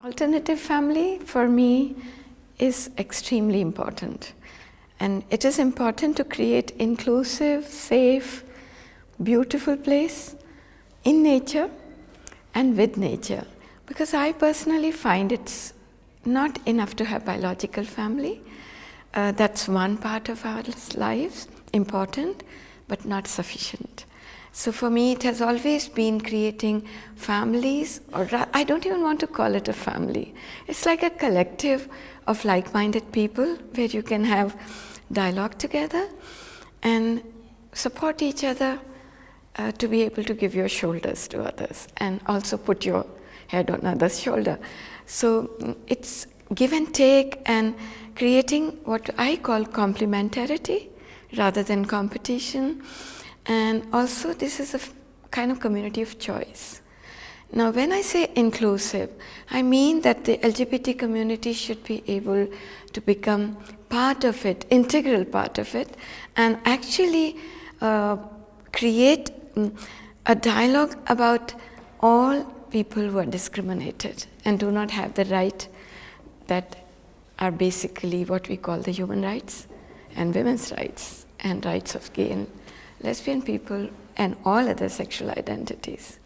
Alternative family for me is extremely important, and it is important to create inclusive, safe, beautiful place in nature and with nature, because I personally find it's not enough to have biological family. That's one part of our lives, important, but not sufficient. So for me, it has always been creating families, or I don't even want to call it a family. It's like a collective of like-minded people where you can have dialogue together and support each other to be able to give your shoulders to others and also put your head on others' shoulder. So it's give and take and creating what I call complementarity rather than competition. And also this is a kind of community of choice. Now when I say inclusive, I mean that the LGBT community should be able to become part of it, integral part of it, and actually create a dialogue about all people who are discriminated and do not have the right that are basically what we call the human rights and women's rights and rights of gay and lesbian people and all other sexual identities.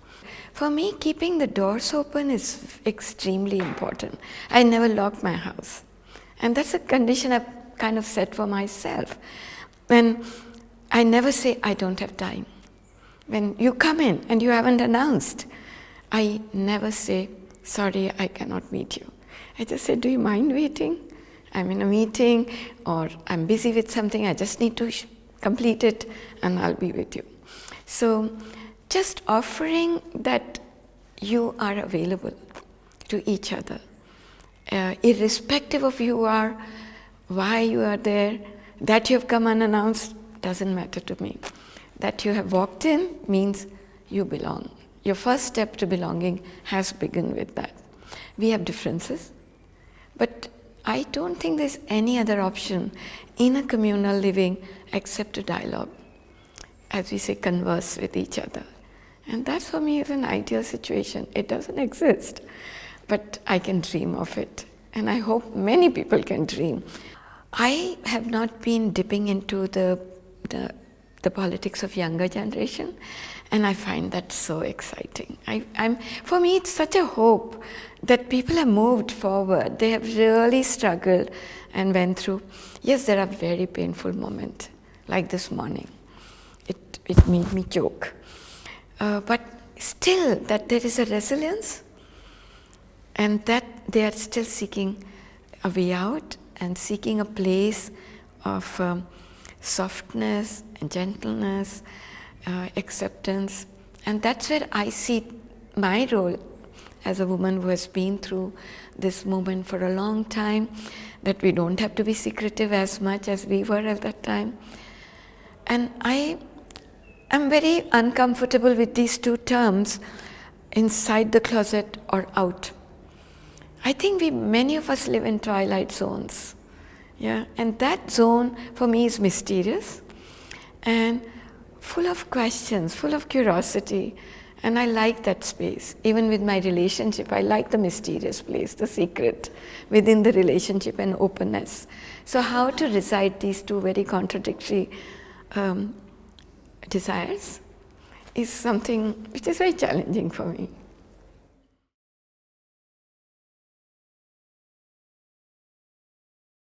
For me, keeping the doors open is extremely important. I never lock my house. And that's a condition I've kind of set for myself. When I never say, I don't have time. When you come in and you haven't announced, I never say, sorry, I cannot meet you. I just say, do you mind waiting? I'm in a meeting, or I'm busy with something, I just need to complete it and I'll be with you. So just offering that you are available to each other, irrespective of who you are, why you are there, that you have come unannounced, doesn't matter to me. That you have walked in means you belong. Your first step to belonging has begun with that. We have differences, but I don't think there's any other option in a communal living except to dialogue, as we say, converse with each other. And that for me is an ideal situation. It doesn't exist, but I can dream of it. And I hope many people can dream. I have not been dipping into the politics of younger generation, and I find that so exciting. For me, it's such a hope that people have moved forward. They have really struggled and went through. Yes, there are very painful moments, like this morning. It made me choke. But still, that there is a resilience, and that they are still seeking a way out and seeking a place of softness and gentleness, acceptance. And that's where I see my role as a woman who has been through this movement for a long time, that we don't have to be secretive as much as we were at that time. And I am very uncomfortable with these two terms, inside the closet or out. I think many of us live in twilight zones. Yeah, and that zone for me is mysterious and full of questions, full of curiosity, and I like that space. Even with my relationship, I like the mysterious place, the secret within the relationship and openness. So how to reside these two very contradictory desires is something which is very challenging for me.